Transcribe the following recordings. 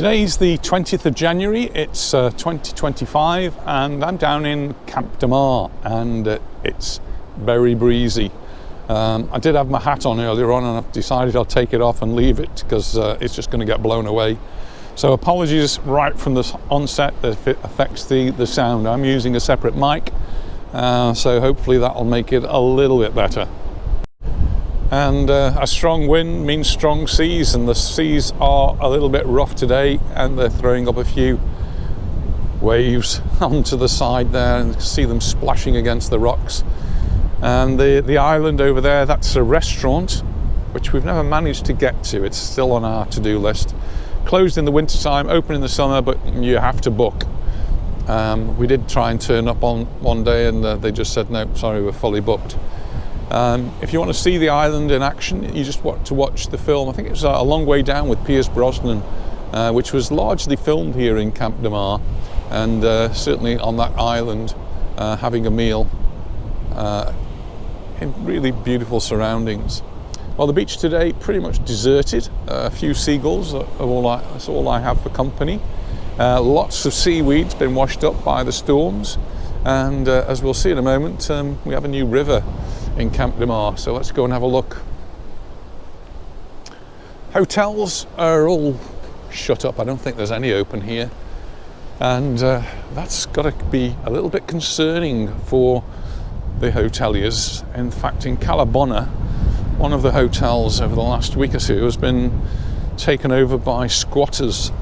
Today's the 20th of January, it's 2025, and I'm down in Camp de Mar, and it's very breezy. I did have my hat on earlier on, and I've decided I'll take it off and leave it because it's just going to get blown away. So apologies right from the onset if it affects the sound. I'm using a separate mic, so hopefully that'll make it a little bit better. And a strong wind means strong seas, and the seas are a little bit rough today, and they're throwing up a few waves onto the side there, and you can see them splashing against the rocks. And the island over there, that's a restaurant which we've never managed to get to. It's still on our to-do list. Closed in the winter time, open in the summer, but you have to book. We did try and turn up on one day, and they just said no, sorry, we're fully booked. If you want to see the island in action, you just want to watch the film. I think it was A Long Way Down with Pierce Brosnan, which was largely filmed here in Camp de Mar, and certainly on that island, having a meal in really beautiful surroundings. Well, the beach today pretty much deserted. A few seagulls that's all I have for company. Lots of seaweed's been washed up by the storms, and as we'll see in a moment, we have a new river in Camp de Mar, so let's go and have a look. Hotels are all shut up. I don't think there's any open here, and that's got to be a little bit concerning for the hoteliers. In fact, in Calabona, one of the hotels over the last week or so has been taken over by squatters.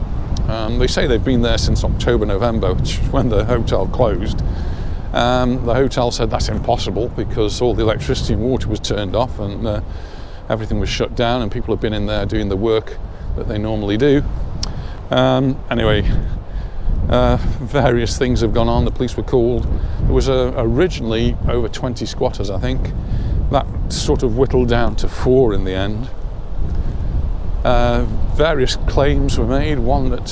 They say they've been there since October, November, which is when the hotel closed. The hotel said that's impossible because all the electricity and water was turned off, and everything was shut down, and people have been in there doing the work that they normally do. Anyway, various things have gone on. The police were called. There was originally over 20 squatters, I think. That sort of whittled down to 4 in the end. Various claims were made. One that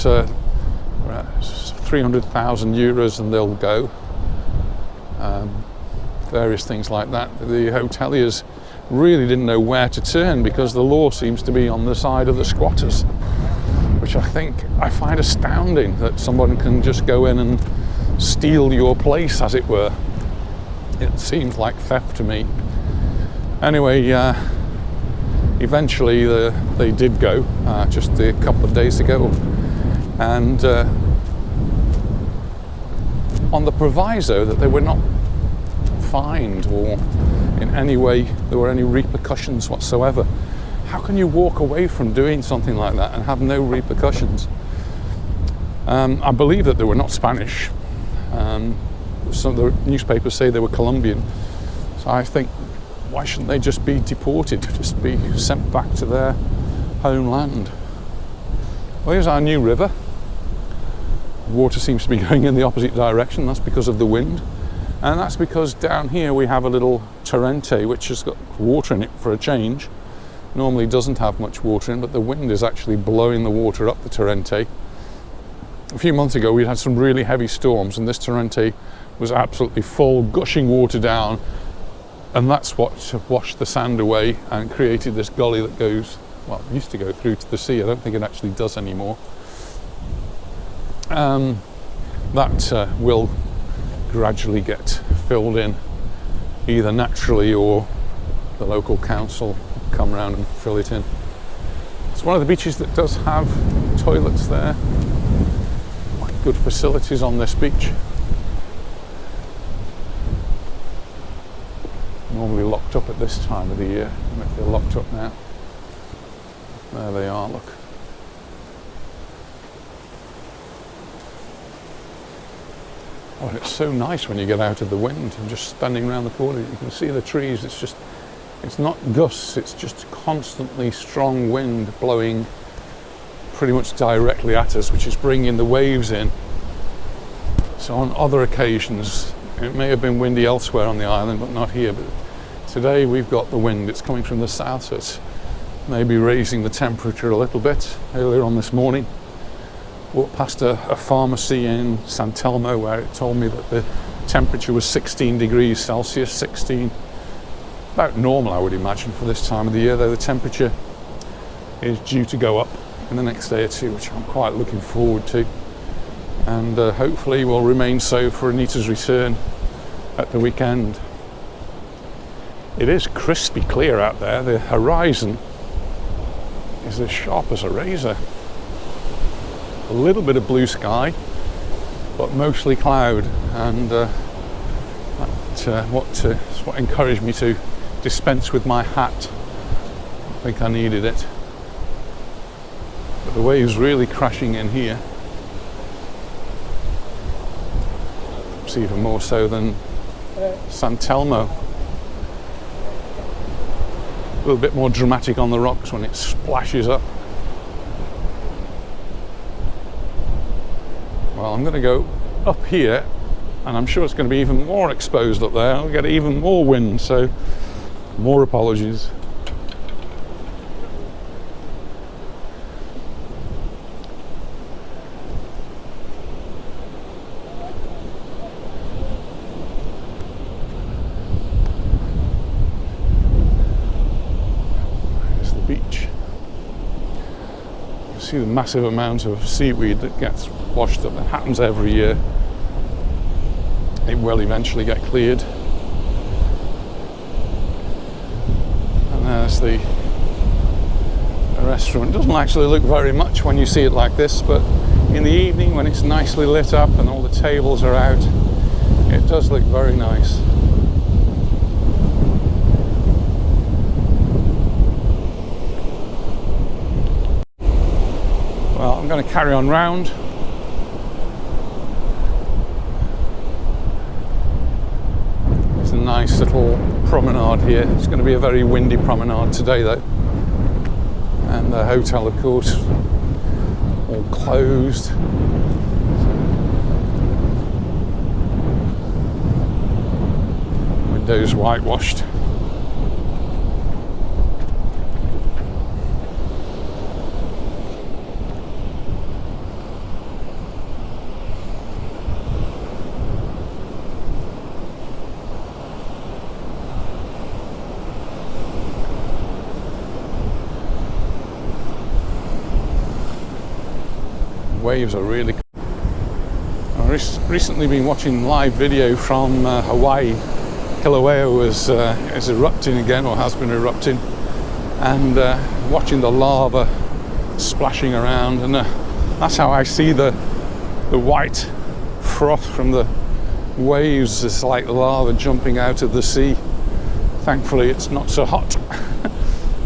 300,000 euros and they'll go. Various things like that. The hoteliers really didn't know where to turn because the law seems to be on the side of the squatters, which I find astounding, that someone can just go in and steal your place, as it were. It seems like theft to me. Anyway, eventually they did go, just a couple of days ago, and on the proviso that they were not fined or in any way there were any repercussions whatsoever. How can you walk away from doing something like that and have no repercussions? I believe that they were not Spanish. Some of the newspapers say they were Colombian. So I think, why shouldn't they just be deported, just be sent back to their homeland? Well, here's our new river. Water seems to be going in the opposite direction. That's because of the wind, and that's because down here we have a little torrente which has got water in it for a change. Normally doesn't have much water in, but the wind is actually blowing the water up the torrente. A few months ago we had some really heavy storms, and this torrente was absolutely full, gushing water down, and that's what washed the sand away and created this gully that goes, well, it used to go through to the sea. I don't think it actually does anymore. That will gradually get filled in, either naturally or the local council come around and fill it in. It's one of the beaches that does have toilets there. Quite good facilities on this beach. Normally locked up at this time of the year. I don't know if they're locked up now. There they are, look. Oh, it's so nice when you get out of the wind and just standing around the corner. You can see the trees. It's not gusts, it's just constantly strong wind blowing pretty much directly at us, which is bringing the waves in. So on other occasions, it may have been windy elsewhere on the island, but not here. But today we've got the wind. It's coming from the south, so it's maybe raising the temperature a little bit. Earlier on this morning, walked past a pharmacy in San Telmo where it told me that the temperature was 16 degrees Celsius, 16, about normal I would imagine for this time of the year, though the temperature is due to go up in the next day or two, which I'm quite looking forward to, and hopefully will remain so for Anita's return at the weekend. It is crispy clear out there. The horizon is as sharp as a razor. A little bit of blue sky, but mostly cloud, and that's what encouraged me to dispense with my hat. I think I needed it. But the waves really crashing in here. It's even more so than San Telmo. A little bit more dramatic on the rocks when it splashes up. Well, I'm going to go up here, and I'm sure it's going to be even more exposed up there. I'll get even more wind, so more apologies. There's the beach. You see the massive amount of seaweed that gets washed up. It happens every year. It will eventually get cleared. And there's the restaurant. It doesn't actually look very much when you see it like this, but in the evening when it's nicely lit up and all the tables are out, it does look very nice. Well, I'm going to carry on round. Nice little promenade here. It's going to be a very windy promenade today though, and the hotel of course all closed. Windows whitewashed. Waves are really cool. I've recently been watching live video from Hawaii. Kilauea is erupting again, or has been erupting, and watching the lava splashing around, and that's how I see the white froth from the waves. It's like lava jumping out of the sea. Thankfully it's not so hot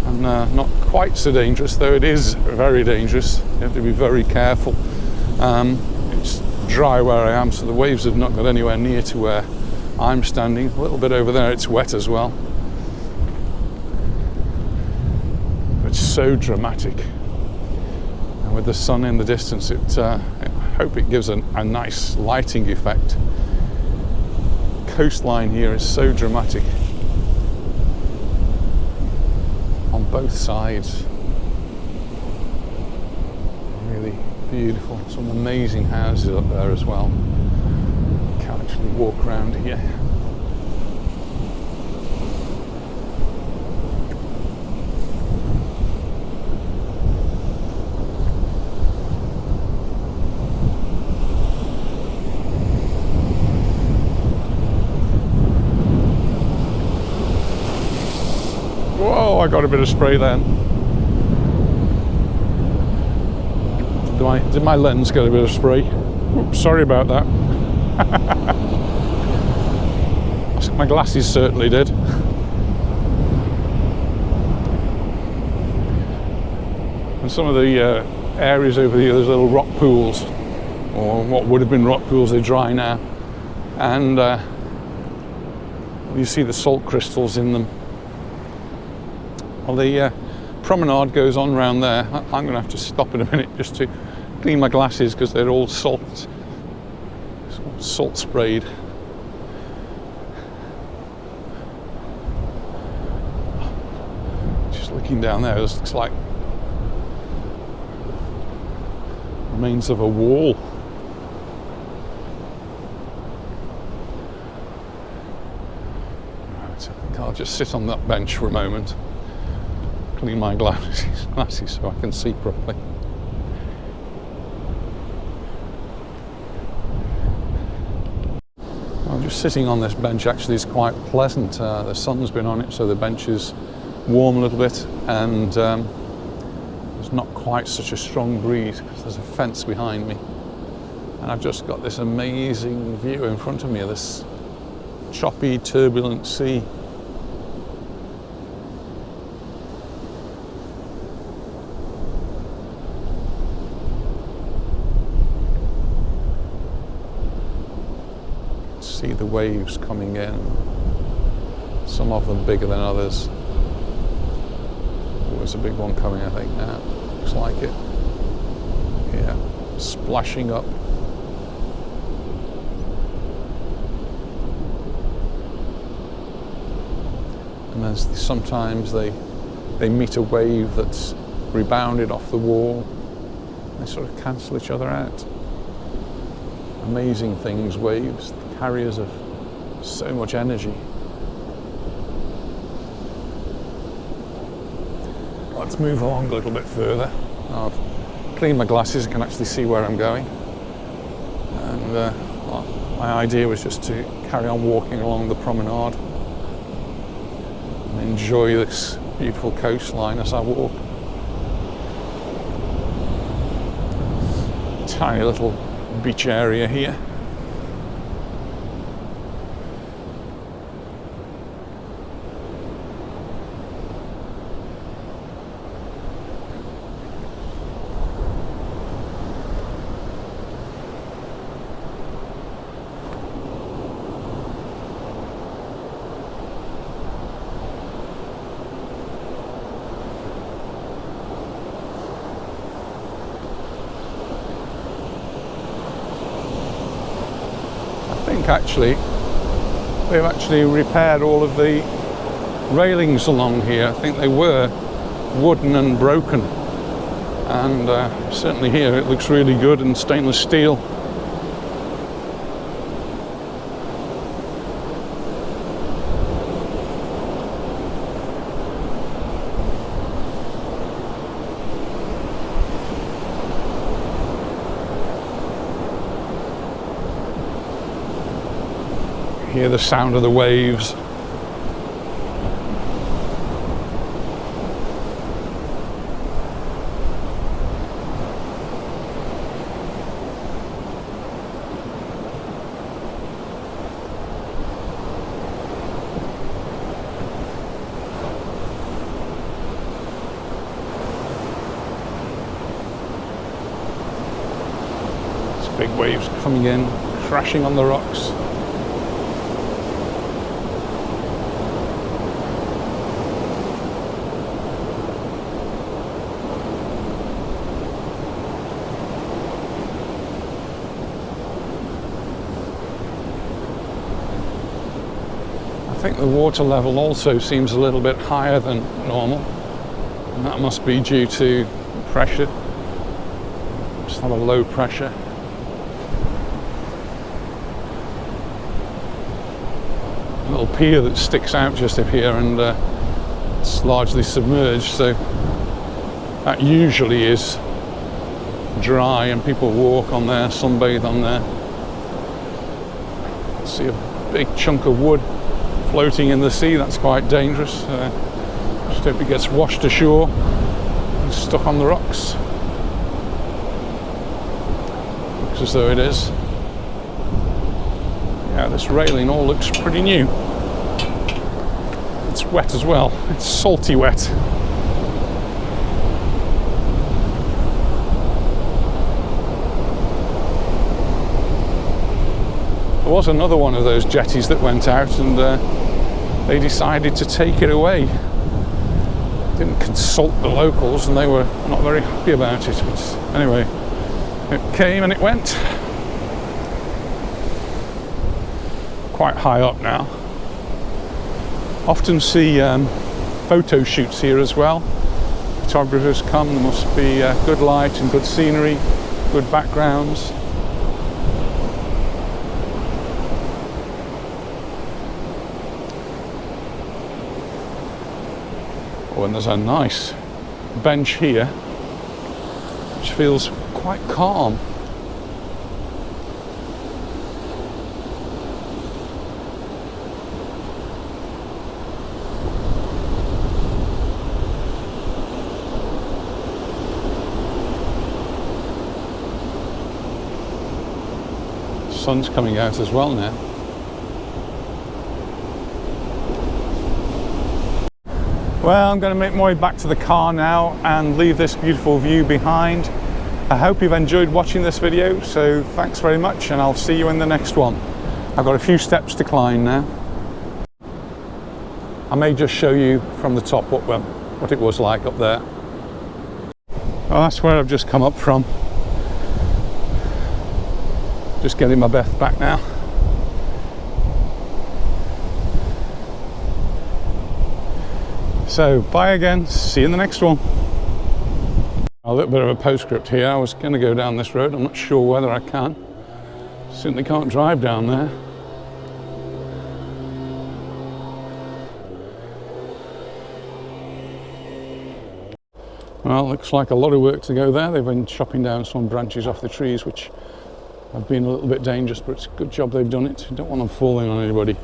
and not quite so dangerous, though it is very dangerous. You have to be very careful. It's dry where I am, so the waves have not got anywhere near to where I'm standing. A little bit over there it's wet as well. It's so dramatic, and with the sun in the distance, I hope it gives a nice lighting effect. Coastline here is so dramatic on both sides. Really beautiful. Some amazing houses up there as well. You can actually walk around here. Whoa, I got a bit of spray then. Did my lens get a bit of spray? Oops, sorry about that. My glasses certainly did. And some of the areas over here, there's little rock pools, or what would have been rock pools, they're dry now. And you see the salt crystals in them. Well, the promenade goes on round there. I'm going to have to stop in a minute just to clean my glasses because they're all salt sprayed. Just looking down there, this looks like remains of a wall. Right, I'll just sit on that bench for a moment, clean my glasses so I can see properly. Just sitting on this bench actually is quite pleasant. The sun's been on it, so the bench is warm a little bit, and there's not quite such a strong breeze because there's a fence behind me. And I've just got this amazing view in front of me of this choppy, turbulent sea. See the waves coming in, some of them bigger than others. Oh, there's a big one coming, I think, now. Looks like it. Yeah, splashing up. And then sometimes they meet a wave that's rebounded off the wall. They sort of cancel each other out. Amazing things, waves. Carriers of so much energy. Let's move along a little bit further. I've cleaned my glasses and can actually see where I'm going. And well, my idea was just to carry on walking along the promenade and enjoy this beautiful coastline as I walk. Tiny little beach area here. Actually, they've actually repaired all of the railings along here. I think they were wooden and broken, and certainly here it looks really good, and stainless steel. Hear the sound of the waves. It's big waves coming in, crashing on the rocks. I think the water level also seems a little bit higher than normal, and that must be due to pressure. Just have a low pressure. A little pier that sticks out just up here, and it's largely submerged, so that usually is dry and people walk on there, sunbathe on there. See a big chunk of wood floating in the sea. That's quite dangerous. Just hope it gets washed ashore and stuck on the rocks. Looks as though it is. Yeah, this railing all looks pretty new. It's wet as well. It's salty wet. There was another one of those jetties that went out, and they decided to take it away. Didn't consult the locals, and they were not very happy about it. But anyway, it came and it went. Quite high up now. Often see photo shoots here as well. Photographers come, there must be good light and good scenery, good backgrounds. Oh, and there's a nice bench here which feels quite calm. sun's coming out as well now. Well, I'm going to make my way back to the car now and leave this beautiful view behind. I hope you've enjoyed watching this video, so thanks very much, and I'll see you in the next one. I've got a few steps to climb now. I may just show you from the top what it was like up there. Well, that's where I've just come up from. Just getting my breath back now. So, bye again, see you in the next one. A little bit of a postscript here. I was going to go down this road, I'm not sure whether I can. Certainly can't drive down there. Well, looks like a lot of work to go there. They've been chopping down some branches off the trees, which have been a little bit dangerous, but it's a good job they've done it. Don't want them falling on anybody.